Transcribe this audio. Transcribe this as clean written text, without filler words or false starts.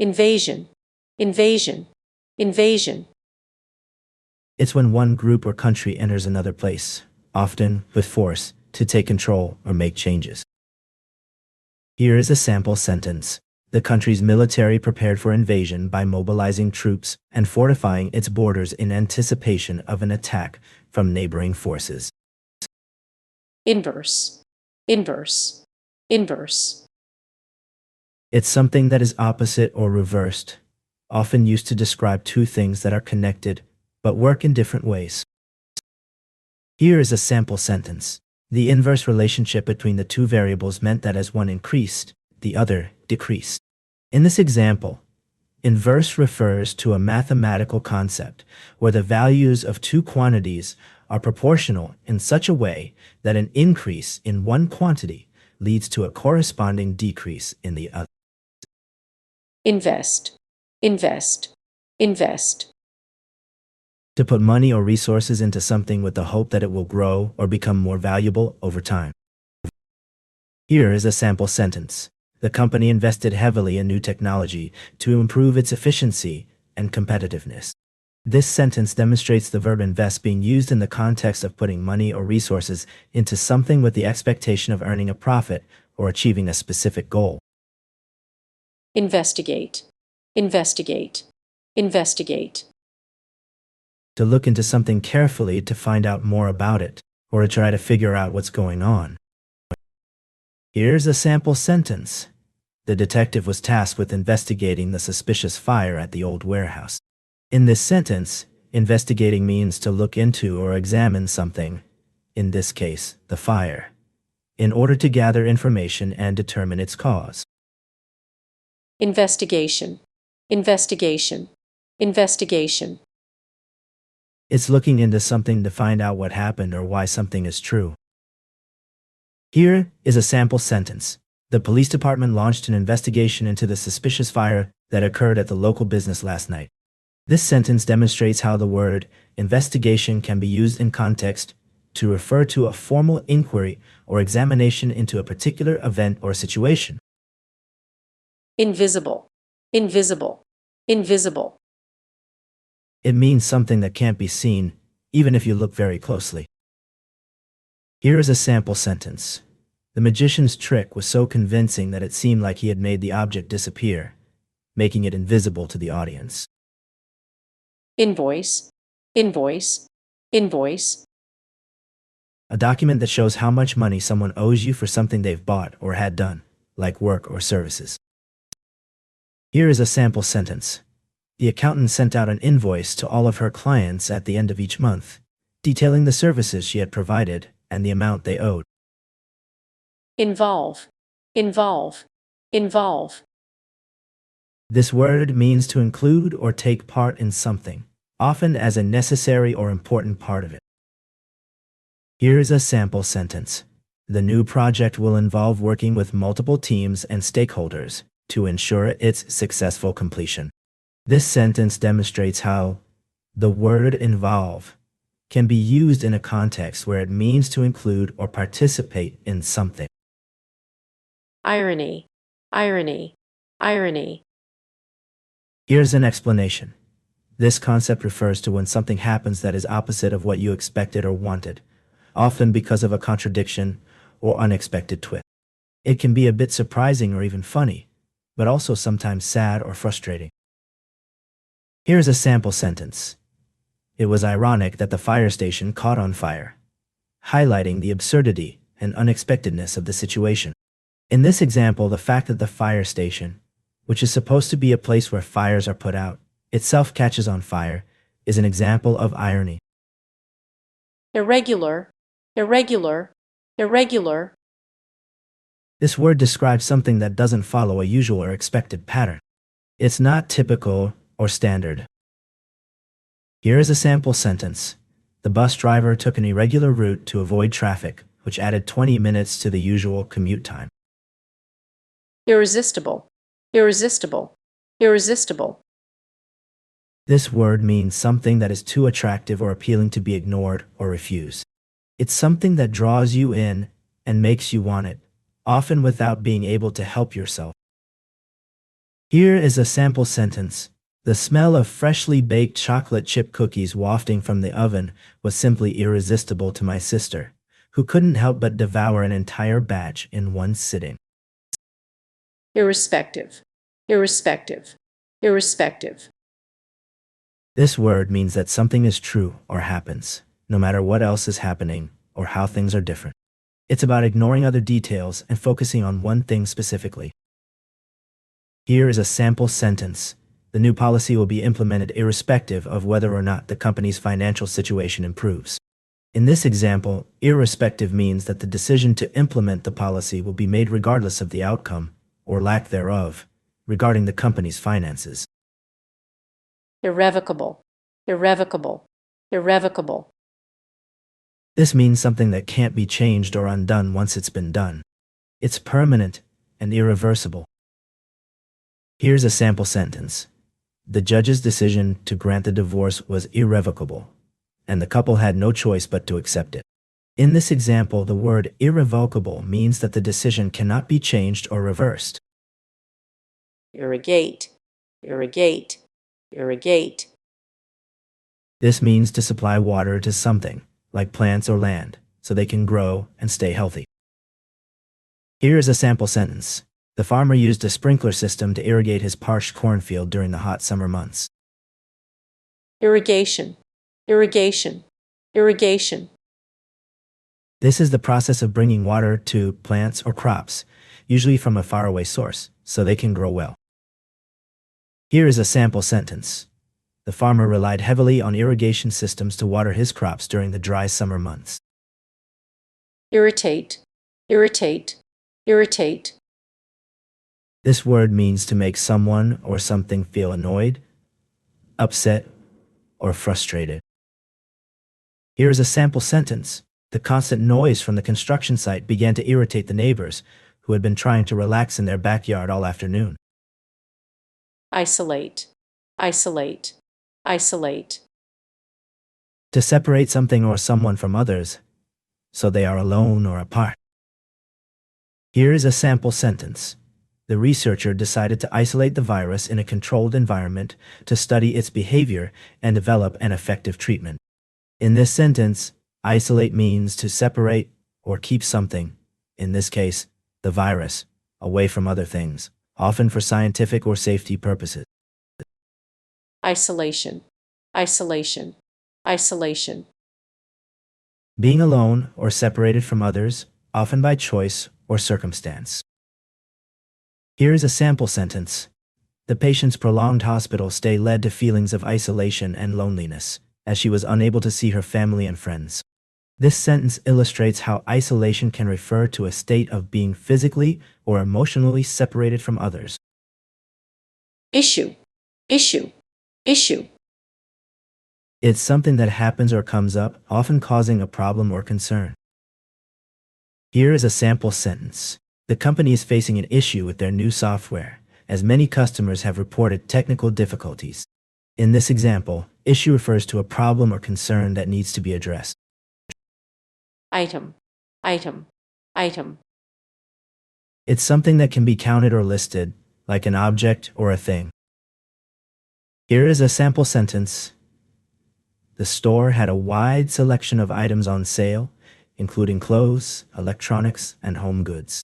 invasion, invasion, invasion. It's when one group or country enters another place, often with force, to take control or make changes. Here is a sample sentence. The country's military prepared for invasion by mobilizing troops and fortifying its borders in anticipation of an attack from neighboring forces. Inverse, inverse, inverse. It's something that is opposite or reversed, often used to describe two things that are connected but work in different ways. Here is a sample sentence. The inverse relationship between the two variables meant that as one increased, the other decreased. In this example, inverse refers to a mathematical concept where the values of two quantities are proportional in such a way that an increase in one quantity leads to a corresponding decrease in the other. Invest, invest, invest. To put money or resources into something with the hope that it will grow or become more valuable over time. Here is a sample sentence. The company invested heavily in new technology to improve its efficiency and competitiveness. This sentence demonstrates the verb invest being used in the context of putting money or resources into something with the expectation of earning a profit or achieving a specific goal. Investigate, investigate, investigate. To look into something carefully to find out more about it, or to try to figure out what's going on. Here's a sample sentence. The detective was tasked with investigating the suspicious fire at the old warehouse. In this sentence, investigating means to look into or examine something, in this case, the fire, in order to gather information and determine its cause. Investigation, investigation, investigation. It's looking into something to find out what happened or why something is true. Here is a sample sentence. The police department launched an investigation into the suspicious fire that occurred at the local business last night. This sentence demonstrates how the word investigation can be used in context to refer to a formal inquiry or examination into a particular event or situation. Invisible, invisible, invisible. It means something that can't be seen, even if you look very closely. Here is a sample sentence. The magician's trick was so convincing that it seemed like he had made the object disappear, making it invisible to the audience. Invoice, invoice, invoice. A document that shows how much money someone owes you for something they've bought or had done, like work or services. Here is a sample sentence. The accountant sent out an invoice to all of her clients at the end of each month, detailing the services she had provided and the amount they owed. Involve, involve, involve. This word means to include or take part in something, often as a necessary or important part of it. Here is a sample sentence. The new project will involve working with multiple teams and stakeholders to ensure its successful completion. This sentence demonstrates how the word involve can be used in a context where it means to include or participate in something. Irony, irony, irony. Here's an explanation. This concept refers to when something happens that is opposite of what you expected or wanted, often because of a contradiction or unexpected twist. It can be a bit surprising or even funny, but also sometimes sad or frustrating. Here's a sample sentence. It was ironic that the fire station caught on fire, highlighting the absurdity and unexpectedness of the situation. In this example, the fact that the fire station, which is supposed to be a place where fires are put out, itself catches on fire, is an example of irony. Irregular, irregular, irregular. This word describes something that doesn't follow a usual or expected pattern. It's not typical or standard. Here is a sample sentence. The bus driver took an irregular route to avoid traffic, which added 20 minutes to the usual commute time. Irresistible, irresistible, irresistible. This word means something that is too attractive or appealing to be ignored or refused. It's something that draws you in and makes you want it, often without being able to help yourself. Here is a sample sentence. The smell of freshly baked chocolate chip cookies wafting from the oven was simply irresistible to my sister, who couldn't help but devour an entire batch in one sitting. Irrespective, irrespective, irrespective. This word means that something is true or happens, no matter what else is happening or how things are different. It's about ignoring other details and focusing on one thing specifically. Here is a sample sentence. The new policy will be implemented irrespective of whether or not the company's financial situation improves. In this example, irrespective means that the decision to implement the policy will be made regardless of the outcome, or lack thereof, regarding the company's finances. Irrevocable, irrevocable, irrevocable. This means something that can't be changed or undone once it's been done. It's permanent and irreversible. Here's a sample sentence. The judge's decision to grant the divorce was irrevocable, and the couple had no choice but to accept it. In this example, the word irrevocable means that the decision cannot be changed or reversed. Irrigate, irrigate, irrigate. This means to supply water to something, like plants or land, so they can grow and stay healthy. Here is a sample sentence. The farmer used a sprinkler system to irrigate his parched cornfield during the hot summer months. Irrigation, irrigation, irrigation. This is the process of bringing water to plants or crops, usually from a faraway source, so they can grow well. Here is a sample sentence. The farmer relied heavily on irrigation systems to water his crops during the dry summer months. Irritate, irritate, irritate. This word means to make someone or something feel annoyed, upset, or frustrated. Here is a sample sentence. The constant noise from the construction site began to irritate the neighbors, who had been trying to relax in their backyard all afternoon. Isolate, isolate, isolate. To separate something or someone from others, so they are alone or apart. Here is a sample sentence. The researcher decided to isolate the virus in a controlled environment to study its behavior and develop an effective treatment. In this sentence, isolate means to separate or keep something, in this case, the virus, away from other things, often for scientific or safety purposes. Isolation, isolation, isolation. Being alone or separated from others, often by choice or circumstance. Here is a sample sentence. The patient's prolonged hospital stay led to feelings of isolation and loneliness, as she was unable to see her family and friends. This sentence illustrates how isolation can refer to a state of being physically or emotionally separated from others. Issue, issue, issue. It's something that happens or comes up, often causing a problem or concern. Here is a sample sentence. The company is facing an issue with their new software, as many customers have reported technical difficulties. In this example, issue refers to a problem or concern that needs to be addressed. Item, item, item. It's something that can be counted or listed, like an object or a thing. Here is a sample sentence. The store had a wide selection of items on sale, including clothes, electronics, and home goods.